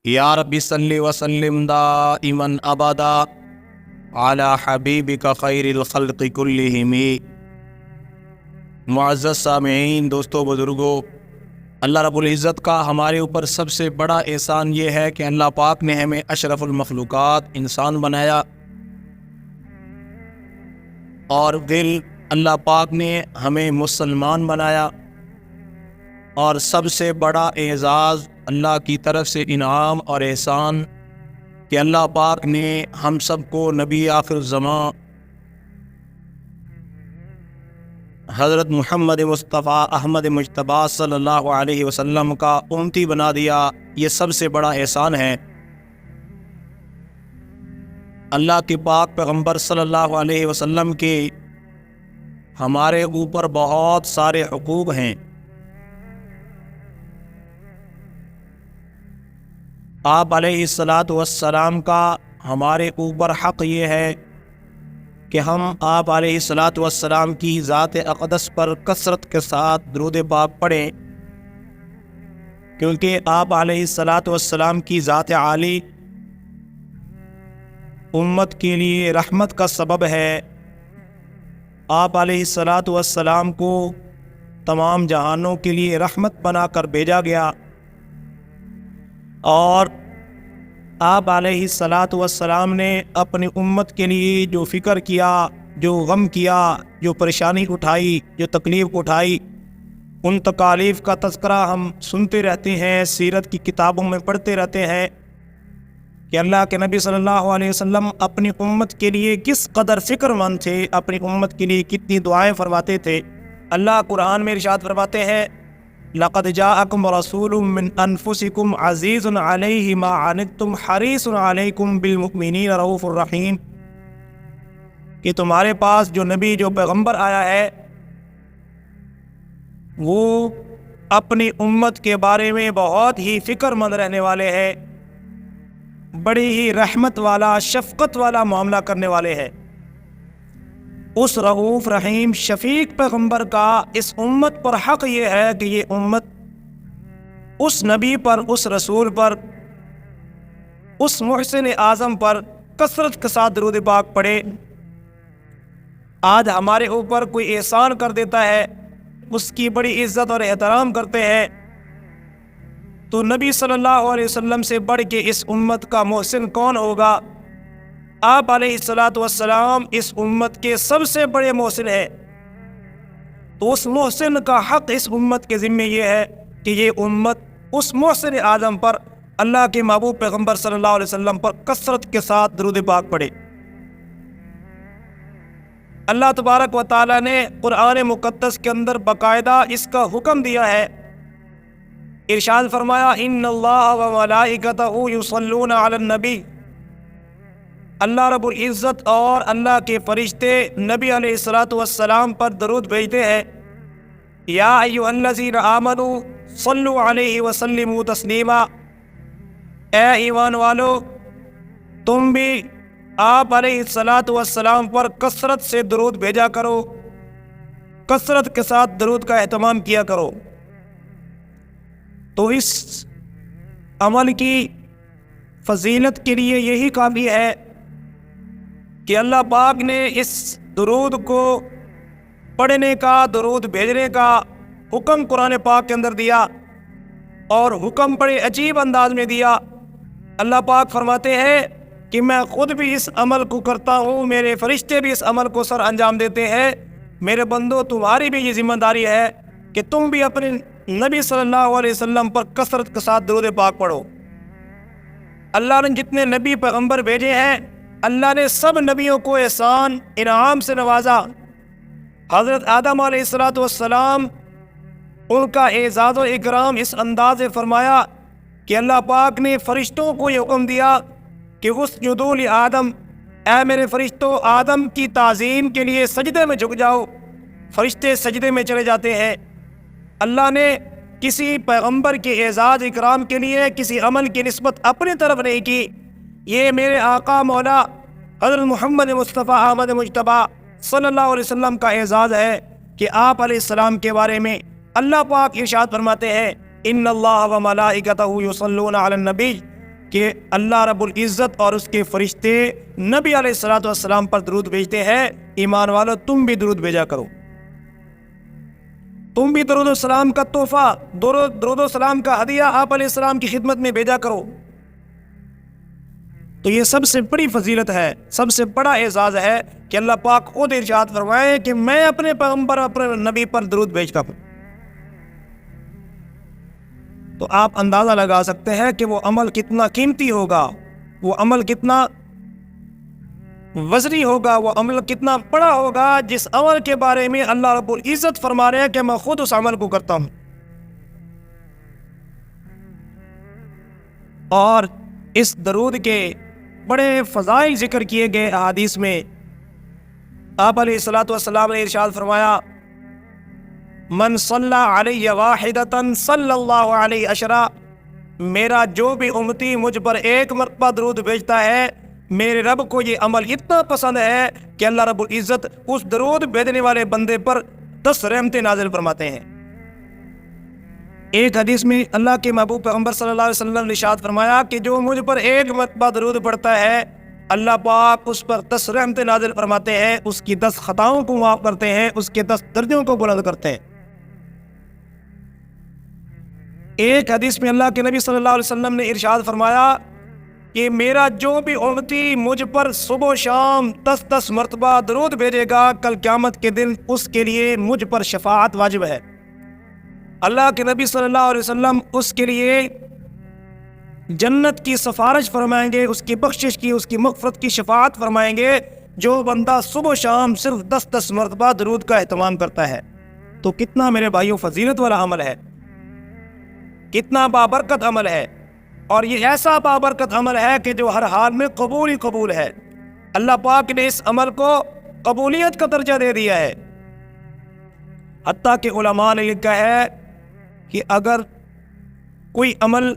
یا رب صلی وسلم دائما ابدا علی حبیبک خیر الخلق کلہم۔ معزز سامعین، دوستو، بزرگوں، اللہ رب العزت کا ہمارے اوپر سب سے بڑا احسان یہ ہے کہ اللہ پاک نے ہمیں اشرف المخلوقات انسان بنایا، اور دل اللہ پاک نے ہمیں مسلمان بنایا، اور سب سے بڑا اعزاز اللہ کی طرف سے انعام اور احسان کہ اللہ پاک نے ہم سب کو نبی آخر الزمان حضرت محمد مصطفیٰ احمد مجتبیٰ صلی اللہ علیہ وسلم کا امتی بنا دیا۔ یہ سب سے بڑا احسان ہے۔ اللہ کے پاک پیغمبر صلی اللہ علیہ وسلم کے ہمارے اوپر بہت سارے حقوق ہیں۔ آپ علیہ السلام کا ہمارے اوپر حق یہ ہے کہ ہم آپ علیہ السلام کی ذات اقدس پر کثرت کے ساتھ درود پاک پڑھیں، کیونکہ آپ علیہ السلام کی ذات عالی امت کے لیے رحمت کا سبب ہے۔ آپ علیہ السلام کو تمام جہانوں کے لیے رحمت بنا کر بھیجا گیا، اور آپ علیہ السلام نے اپنی امت کے لیے جو فکر کیا، جو غم کیا، جو پریشانی اٹھائی، جو تکلیف اٹھائی، ان تکالیف کا تذکرہ ہم سنتے رہتے ہیں، سیرت کی کتابوں میں پڑھتے رہتے ہیں کہ اللہ کے نبی صلی اللہ علیہ وسلم اپنی امت کے لیے کس قدر فکر مند تھے، اپنی امت کے لیے کتنی دعائیں فرماتے تھے۔ اللہ قرآن میں ارشاد فرماتے ہیں، لَقَدْ جَاءَكُمْ رَسُولٌ مِّنْ أَنفُسِكُمْ عَزِيزٌ عَلَيْهِ مَا عَنِتُّمْ حَرِيصٌ عَلَيْكُمْ بِالْمُؤْمِنِينَ رَءُوفٌ رَحِيمٌ، کہ تمہارے پاس جو نبی، جو پیغمبر آیا ہے، وہ اپنی امت کے بارے میں بہت ہی فکر مند رہنے والے ہیں، بڑی ہی رحمت والا، شفقت والا معاملہ کرنے والے ہیں۔ اس رؤوف رحیم شفیق پیغمبر کا اس امت پر حق یہ ہے کہ یہ امت اس نبی پر، اس رسول پر، اس محسن اعظم پر کثرت کے ساتھ درود پاک پڑھے۔ آج ہمارے اوپر کوئی احسان کر دیتا ہے، اس کی بڑی عزت اور احترام کرتے ہیں، تو نبی صلی اللہ علیہ وسلم سے بڑھ کے اس امت کا محسن کون ہوگا؟ آپ علیہ السلام اس امت کے سب سے بڑے محسن ہیں، تو اس محسن کا حق اس امت کے ذمہ یہ ہے کہ یہ امت اس محسن اعظم پر، اللہ کے محبوب پیغمبر صلی اللہ علیہ وسلم پر کثرت کے ساتھ درود پاک پڑھے۔ اللہ تبارک و تعالیٰ نے قرآن مقدس کے اندر باقاعدہ اس کا حکم دیا ہے۔ ارشاد فرمایا، ان اللہ و ملائکتہ یصلون علی النبی، اللہ رب العزت اور اللہ کے فرشتے نبی علیہ السلام پر درود بھیجتے ہیں۔ یا ایھا الذین آمنوا صلوا علیہ وسلموا تسلیما، اے ایمان والو، تم بھی آپ علیہ السلام پر کثرت سے درود بھیجا کرو، کثرت کے ساتھ درود کا اہتمام کیا کرو۔ تو اس عمل کی فضیلت کے لیے یہی کافی ہے کہ اللہ پاک نے اس درود کو پڑھنے کا، درود بھیجنے کا حکم قرآن پاک کے اندر دیا، اور حکم بڑے عجیب انداز میں دیا۔ اللہ پاک فرماتے ہیں کہ میں خود بھی اس عمل کو کرتا ہوں، میرے فرشتے بھی اس عمل کو سر انجام دیتے ہیں، میرے بندو تمہاری بھی یہ ذمہ داری ہے کہ تم بھی اپنے نبی صلی اللہ علیہ وسلم پر کثرت کے ساتھ درود پاک پڑھو۔ اللہ نے جتنے نبی پیغمبر بھیجے ہیں، اللہ نے سب نبیوں کو احسان، انعام سے نوازا۔ حضرت آدم علیہ السلام، ان کا اعزاز و اکرام اس انداز سے فرمایا کہ اللہ پاک نے فرشتوں کو یہ حکم دیا کہ اسجدوا لآدم، اے میرے فرشتوں، آدم کی تعظیم کے لیے سجدے میں جھک جاؤ۔ فرشتے سجدے میں چلے جاتے ہیں۔ اللہ نے کسی پیغمبر کے اعزاز اکرام کے لیے کسی عمل کی نسبت اپنی طرف نہیں کی، یہ میرے آقا مولا حضرت محمد مصطفیٰ احمد مجتبیٰ صلی اللہ علیہ وسلم کا اعزاز ہے کہ آپ علیہ السلام کے بارے میں اللہ پاک ارشاد فرماتے ہیں، ان اللہ و ملائکتہ یصلون علی النبی، کہ اللہ رب العزت اور اس کے فرشتے نبی علیہ الصلوۃ والسلام پر درود بھیجتے ہیں، ایمان والو تم بھی درود بھیجا کرو، تم بھی درود و سلام کا تحفہ، درود و سلام کا ہدیہ آپ علیہ السلام کی خدمت میں بھیجا کرو۔ تو یہ سب سے بڑی فضیلت ہے، سب سے بڑا اعزاز ہے کہ اللہ پاک خود ارشاد فرمائے کہ میں اپنے پیغمبر اپنے نبی پر درود بھیجتا ہوں۔ تو آپ اندازہ لگا سکتے ہیں کہ وہ عمل کتنا قیمتی ہوگا، وہ عمل کتنا وزنی ہوگا، وہ عمل کتنا بڑا ہوگا، جس عمل کے بارے میں اللہ رب العزت فرما رہے ہیں کہ میں خود اس عمل کو کرتا ہوں۔ اور اس درود کے بڑے فضائل ذکر کیے گئے احادیث میں آپ علیہ الصلوۃ والسلام نے ارشاد فرمایا، من صلی علی واحدۃ صلی اللہ علیہ عشرہ، میرا جو بھی امتی مجھ پر ایک مرتبہ درود بھیجتا ہے، میرے رب کو یہ عمل اتنا پسند ہے کہ اللہ رب العزت اس درود بھیجنے والے بندے پر 10 رحمتیں نازل فرماتے ہیں۔ ایک حدیث میں اللہ کے محبوب پیغمبر صلی اللہ علیہ وسلم نے ارشاد فرمایا کہ جو مجھ پر ایک مرتبہ درود پڑھتا ہے، اللہ پاک اس پر 10 رحمتیں نازل فرماتے ہیں، اس کی 10 خطاؤں کو معاف کرتے ہیں، اس کے 10 درجوں کو بلند کرتے ہیں۔ ایک حدیث میں اللہ کے نبی صلی اللہ علیہ وسلم نے ارشاد فرمایا کہ میرا جو بھی امتی مجھ پر صبح و شام 10 مرتبہ درود بھیجے گا، کل قیامت کے دن اس کے لیے مجھ پر شفاعت واجب ہے۔ اللہ کے نبی صلی اللہ علیہ وسلم اس کے لیے جنت کی سفارش فرمائیں گے، اس کی بخشش کی، اس کی مغفرت کی شفاعت فرمائیں گے، جو بندہ صبح و شام صرف 10 مرتبہ درود کا اہتمام کرتا ہے۔ تو کتنا میرے بھائیوں فضیلت والا عمل ہے، کتنا بابرکت عمل ہے، اور یہ ایسا بابرکت عمل ہے کہ جو ہر حال میں قبول ہی قبول ہے۔ اللہ پاک نے اس عمل کو قبولیت کا درجہ دے دیا ہے، حتیٰ کہ علماء نے لکھا ہے کہ اگر کوئی عمل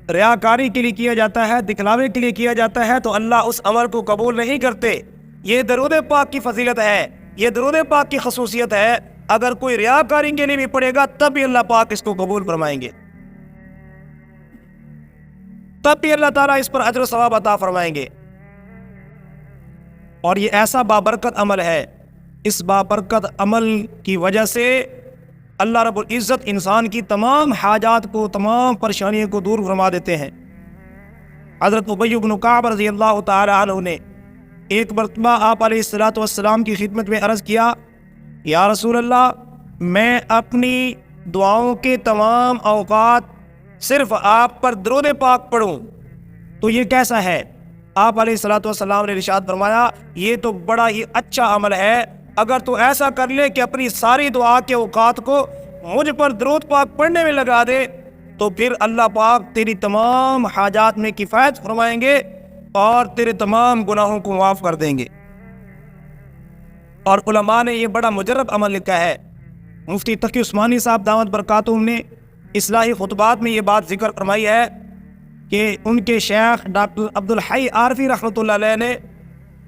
ریاکاری کے لیے کیا جاتا ہے، دکھلاوے کے لیے کیا جاتا ہے، تو اللہ اس عمل کو قبول نہیں کرتے۔ یہ درود پاک کی فضیلت ہے، یہ درود پاک کی خصوصیت ہے۔ اگر کوئی ریاکاری کے لیے بھی پڑھے گا تب بھی اللہ پاک اس کو قبول فرمائیں گے، تب بھی اللہ تعالیٰ اس پر اجر و ثواب عطا فرمائیں گے۔ اور یہ ایسا بابرکت عمل ہے، اس بابرکت عمل کی وجہ سے اللہ رب العزت انسان کی تمام حاجات کو، تمام پریشانیوں کو دور فرما دیتے ہیں۔ حضرت ابی بن کعب رضی اللہ تعالی عنہ نے ایک مرتبہ آپ علیہ الصلوۃ والسلام کی خدمت میں عرض کیا، یا رسول اللہ، میں اپنی دعاؤں کے تمام اوقات صرف آپ پر درود پاک پڑھوں تو یہ کیسا ہے؟ آپ علیہ الصلوۃ والسلام نے ارشاد فرمایا، یہ تو بڑا ہی اچھا عمل ہے، اگر تو ایسا کر لے کہ اپنی ساری دعا کے اوقات کو مجھ پر درود پاک پڑھنے میں لگا دے، تو پھر اللہ پاک تیری تمام حاجات میں کفایت فرمائیں گے اور تیرے تمام گناہوں کو معاف کر دیں گے۔ اور علماء نے یہ بڑا مجرب عمل لکھا ہے۔ مفتی تقی عثمانی صاحب دامت برکاتہم نے اصلاحی خطبات میں یہ بات ذکر فرمائی ہے کہ ان کے شیخ ڈاکٹر عبدالحی عارفی رحمۃ اللہ علیہ نے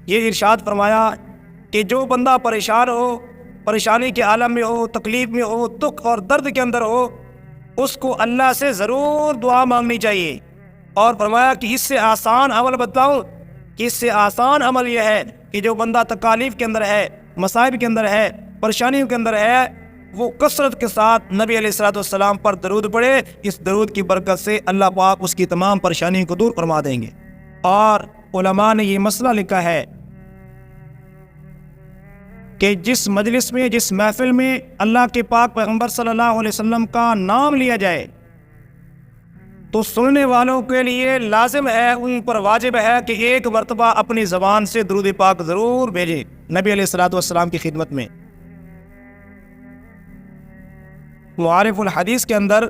یہ ارشاد فرمایا کہ جو بندہ پریشان ہو، پریشانی کے عالم میں ہو، تکلیف میں ہو، دکھ اور درد کے اندر ہو، اس کو اللہ سے ضرور دعا مانگنی چاہیے۔ اور فرمایا کہ اس سے آسان عمل بتاؤں، کہ اس سے آسان عمل یہ ہے کہ جو بندہ تکالیف کے اندر ہے، مصائب کے اندر ہے، پریشانیوں کے اندر ہے، وہ کثرت کے ساتھ نبی علیہ الصلوۃ والسلام پر درود پڑھے۔ اس درود کی برکت سے اللہ پاک اس کی تمام پریشانیوں کو دور فرما دیں گے۔ اور علماء نے یہ مسئلہ لکھا ہے کہ جس مجلس میں، جس محفل میں اللہ کے پاک پیغمبر صلی اللہ علیہ وسلم کا نام لیا جائے تو سننے والوں کے لیے لازم ہے، ان پر واجب ہے کہ ایک مرتبہ اپنی زبان سے درود پاک ضرور بھیجیں نبی علیہ الصلوۃ والسلام کی خدمت میں۔ معارف الحدیث کے اندر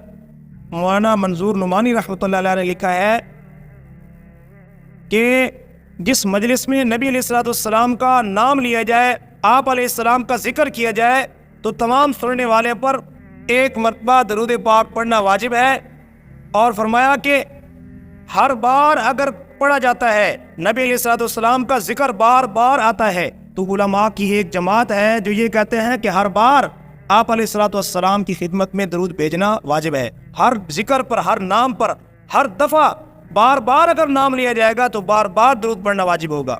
مولانا منظور نعمانی رحمۃ اللہ علیہ نے لکھا ہے کہ جس مجلس میں نبی علیہ الصلوۃ والسلام کا نام لیا جائے، آپ علیہ السلام کا ذکر کیا جائے، تو تمام سننے والے پر ایک مرتبہ درود پاک پڑھنا واجب ہے۔ اور فرمایا کہ ہر بار اگر پڑھا جاتا ہے، نبی علیہ الصلوۃ والسلام کا ذکر بار بار آتا ہے، تو علماء کی ایک جماعت ہے جو یہ کہتے ہیں کہ ہر بار آپ علیہ الصلوۃ والسلام کی خدمت میں درود بھیجنا واجب ہے۔ ہر ذکر پر، ہر نام پر، ہر دفعہ بار بار اگر نام لیا جائے گا تو بار بار درود پڑھنا واجب ہوگا.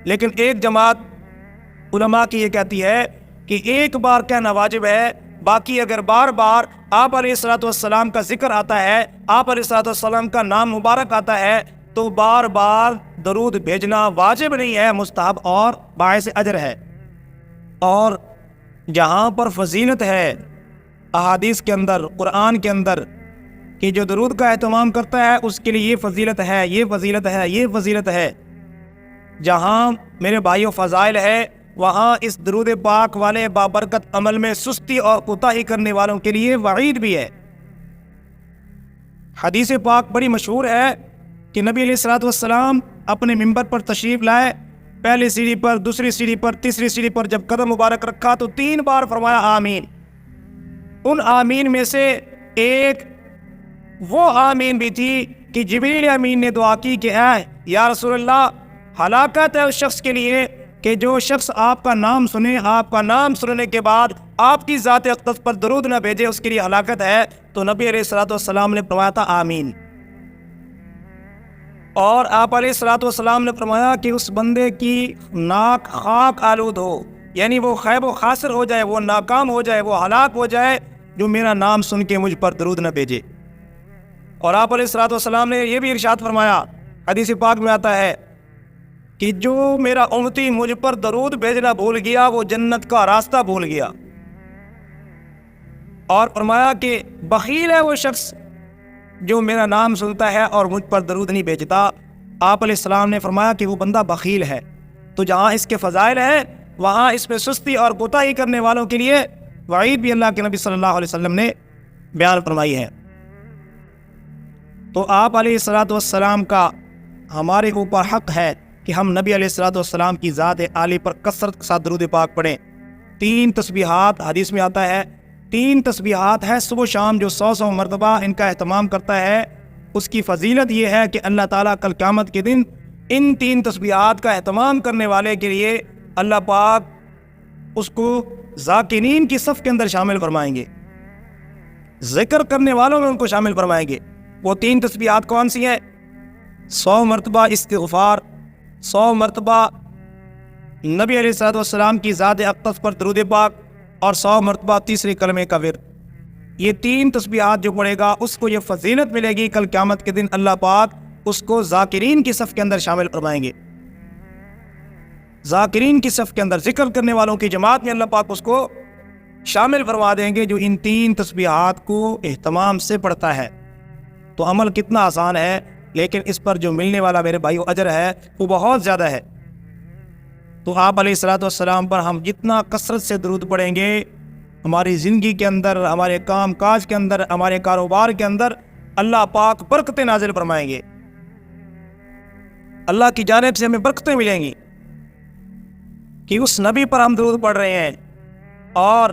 لیکن ایک جماعت علماء کی یہ کہتی ہے کہ ایک بار کہنا واجب ہے، باقی اگر بار بار آپ علیہ الصلوۃ والسلام کا ذکر آتا ہے، آپ علیہ الصلوۃ والسلام کا نام مبارک آتا ہے، تو بار بار درود بھیجنا واجب نہیں ہے، مستحب اور باعث اجر ہے. اور جہاں پر فضیلت ہے احادیث کے اندر، قرآن کے اندر، کہ جو درود کا اہتمام کرتا ہے اس کے لیے یہ فضیلت ہے، یہ فضیلت ہے، یہ فضیلت ہے. جہاں میرے بھائیو فضائل ہے، وہاں اس درود پاک والے بابرکت عمل میں سستی اور کوتاہی کرنے والوں کے لیے وعید بھی ہے. حدیث پاک بڑی مشہور ہے کہ نبی علیہ الصلوۃ والسلام اپنے ممبر پر تشریف لائے، پہلی سیڑھی پر، دوسری سیڑھی پر، تیسری سیڑھی پر جب قدم مبارک رکھا تو 3 بار فرمایا آمین. ان آمین میں سے ایک وہ آمین بھی تھی کہ جبریل امین نے دعا کی کہ اے یا رسول اللہ، ہلاکت ہے اس شخص کے لیے کہ جو شخص آپ کا نام سنے، آپ کا نام سننے کے بعد آپ کی ذات اقدس پر درود نہ بھیجے، اس کے لیے ہلاکت ہے. تو نبی علیہ الصلوۃ والسلام نے فرمایا تھا آمین. اور آپ علیہ الصلوۃ والسلام نے فرمایا کہ اس بندے کی ناک خاک آلود ہو، یعنی وہ خیب و خاسر ہو جائے، وہ ناکام ہو جائے، وہ ہلاک ہو جائے، جو میرا نام سن کے مجھ پر درود نہ بھیجے. اور آپ علیہ الصلوۃ والسلام نے یہ بھی ارشاد فرمایا، حدیث پاک میں آتا ہے کہ جو میرا امتی مجھ پر درود بھیجنا بھول گیا وہ جنت کا راستہ بھول گیا. اور فرمایا کہ بخیل ہے وہ شخص جو میرا نام سنتا ہے اور مجھ پر درود نہیں بھیجتا. آپ علیہ السلام نے فرمایا کہ وہ بندہ بخیل ہے. تو جہاں اس کے فضائل ہیں وہاں اس میں سستی اور کوتاہی کرنے والوں کے لیے وعید بھی اللہ کے نبی صلی اللہ علیہ وسلم نے بیان فرمائی ہے. تو آپ علیہ الصلوۃ والسلام کا ہمارے اوپر حق ہے کہ ہم نبی علیہ الصلوۃ والسلام کی ذات عالی پر کثرت کے ساتھ درود پاک پڑھیں. 3 تسبیحات حدیث میں آتا ہے، 3 تسبیحات ہے صبح و شام، جو 100 مرتبہ ان کا اہتمام کرتا ہے اس کی فضیلت یہ ہے کہ اللہ تعالیٰ کل قیامت کے دن ان 3 تسبیحات کا اہتمام کرنے والے کے لیے اللہ پاک اس کو ذاکرین کی صف کے اندر شامل فرمائیں گے، ذکر کرنے والوں میں ان کو شامل فرمائیں گے. وہ 3 تسبیحات کون سی ہیں؟ 100 مرتبہ استغفار، 100 مرتبہ نبی علیہ الصلوۃ والسلام کی ذات اقدس پر درود پاک، اور 100 مرتبہ تیسرے کلمے کا ورد. یہ 3 تسبیحات جو پڑھے گا اس کو یہ فضیلت ملے گی، کل قیامت کے دن اللہ پاک اس کو ذاکرین کی صف کے اندر شامل فرمائیں گے. ذاکرین کی صف کے اندر، ذکر کرنے والوں کی جماعت میں اللہ پاک اس کو شامل فرما دیں گے جو ان 3 تسبیحات کو اہتمام سے پڑھتا ہے. تو عمل کتنا آسان ہے، لیکن اس پر جو ملنے والا میرے بھائیو اجر ہے وہ بہت زیادہ ہے. تو آپ علیہ الصلوۃ والسلام پر ہم جتنا کثرت سے درود پڑھیں گے، ہماری زندگی کے اندر، ہمارے کام کاج کے اندر، ہمارے کاروبار کے اندر اللہ پاک برکتیں نازل فرمائیں گے. اللہ کی جانب سے ہمیں برکتیں ملیں گی کہ اس نبی پر ہم درود پڑھ رہے ہیں. اور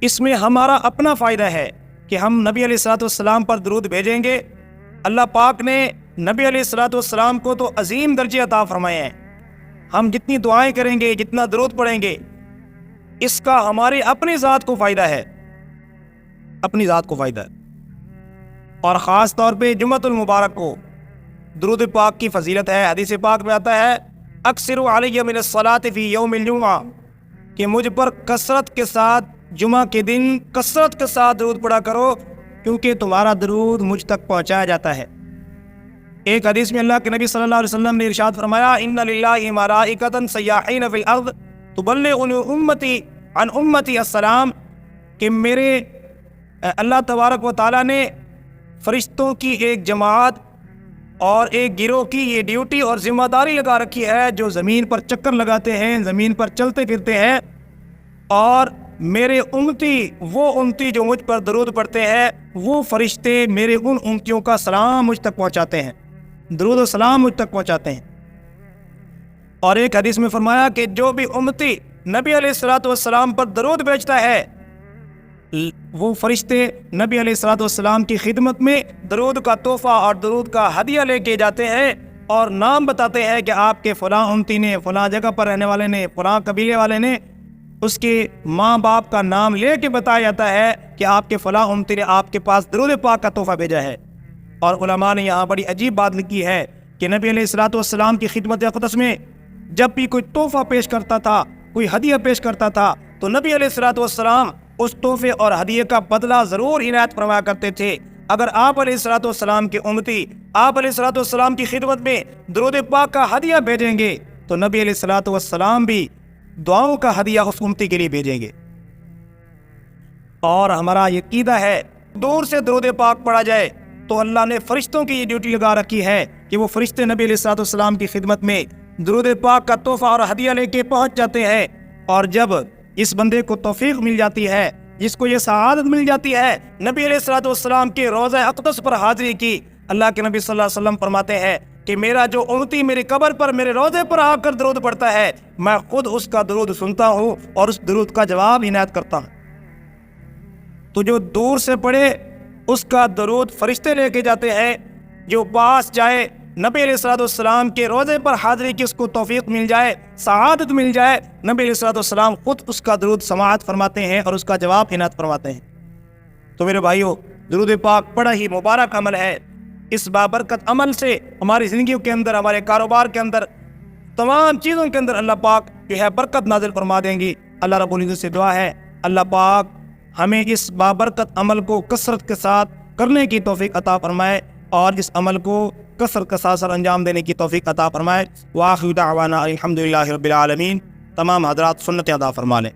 اس میں ہمارا اپنا فائدہ ہے کہ ہم نبی علیہ الصلوۃ والسلام پر درود بھیجیں گے. اللہ پاک نے نبی علیہ الصلوۃ والسلام کو تو عظیم درجے عطا فرمائے ہیں. ہم جتنی دعائیں کریں گے، جتنا درود پڑھیں گے، اس کا ہماری اپنی ذات کو فائدہ ہے، اپنی ذات کو فائدہ ہے. اور خاص طور پہ جمعۃ المبارک کو درود پاک کی فضیلت ہے. حدیث پاک میں آتا ہے اکثروا علی من الصلاۃ فی یوم الجمعہ، کہ مجھ پر کثرت کے ساتھ جمعہ کے دن کثرت کے ساتھ درود پڑھا کرو، کیونکہ تمہارا درود مجھ تک پہنچایا جاتا ہے. ایک حدیث میں اللہ کے نبی صلی اللہ علیہ وسلم نے ارشاد فرمایا ان للہ ملائکۃ سیاحین فی الارض تبلغ امتی عن امتی السلام، کہ میرے اللہ تبارک و تعالیٰ نے فرشتوں کی ایک جماعت اور ایک گروہ کی یہ ڈیوٹی اور ذمہ داری لگا رکھی ہے جو زمین پر چکر لگاتے ہیں، زمین پر چلتے پھرتے ہیں، اور میرے امتی، وہ امتی جو مجھ پر درود پڑھتے ہیں، وہ فرشتے میرے ان امتیوں کا سلام مجھ تک پہنچاتے ہیں، درود و سلام مجھ تک پہنچاتے ہیں. اور ایک حدیث میں فرمایا کہ جو بھی امتی نبی علیہ الصلوۃ والسلام پر درود بھیجتا ہے، وہ فرشتے نبی علیہ الصلوۃ والسلام کی خدمت میں درود کا تحفہ اور درود کا ہدیہ لے کے جاتے ہیں، اور نام بتاتے ہیں کہ آپ کے فلاں امتی نے، فلاں جگہ پر رہنے والے نے، فلاں قبیلے والے نے، اس کے ماں باپ کا نام لے کے بتایا جاتا ہے کہ آپ کے فلاں امتی نے آپ کے پاس درود پاک کا تحفہ بھیجا ہے. اور علماء نے یہاں بڑی عجیب بات لکھی ہے کہ نبی علیہ الصلوۃ والسلام کی خدمت اقدس میں جب بھی کوئی تحفہ پیش کرتا تھا، کوئی ہدیہ پیش کرتا تھا، تو نبی علیہ الصلوۃ والسلام اس تحفے اور ہدیے کا بدلہ ضرور عنایت فرمایا کرتے تھے۔ اگر آپ علیہ الصلوۃ والسلام کے امتی آپ علیہ الصلوۃ والسلام کی خدمت میں درود پاک کا ہدیہ بھیجیں گے تو نبی علیہ الصلوۃ والسلام بھی دعاؤں کا ہدیہ اس امتی کے لیے بھیجیں گے۔ اور ہمارا یہ عقیدہ ہے دور سے درود پاک پڑھا جائے تو اللہ نے فرشتوں کی یہ ڈیوٹی لگا رکھی ہے کہ وہ فرشتے نبی علیہ الصلوۃ والسلام کی خدمت میں درود پاک کا تحفہ اور ہدیہ لے کے پہنچ جاتے ہیں، اور جب اس بندے کو توفیق مل جاتی ہے، جس کو یہ سعادت مل جاتی ہے نبی علیہ الصلوۃ والسلام کے روضہ اقدس پر حاضری کی، اللہ کے نبی صلی اللہ علیہ وسلم فرماتے ہیں کہ میرا جو امتی میری قبر پر میرے روضے پر آ کر درود پڑھتا ہے، میں خود اس کا درود سنتا ہوں اور اس درود کا جواب عنایت کرتا ہوں۔ تو جو دور سے پڑھے اس کا درود فرشتے لے کے جاتے ہیں، جو پاس جائے نبی علیہ الصلوۃ والسلام کے روضے پر حاضری کی، اس کو توفیق مل جائے، سعادت مل جائے، نبی علیہ الصلوۃ والسلام خود اس کا درود سماعت فرماتے ہیں اور اس کا جواب عنایت فرماتے ہیں۔ تو میرے بھائیو، درود پاک بڑا ہی مبارک عمل ہے۔ اس بابرکت عمل سے ہماری زندگیوں کے اندر، ہمارے کاروبار کے اندر، تمام چیزوں کے اندر اللہ پاک جو ہے برکت نازل فرما دیں گی۔ اللہ رب العزت سے دعا ہے اللہ پاک ہمیں اس بابرکت عمل کو کثرت کے ساتھ کرنے کی توفیق عطا فرمائے اور اس عمل کو کثرت کے ساتھ انجام دینے کی توفیق عطا فرمائے۔ وآخر دعوانا الحمدللہ رب العالمین۔ تمام حضرات سنت ادا فرما لیں۔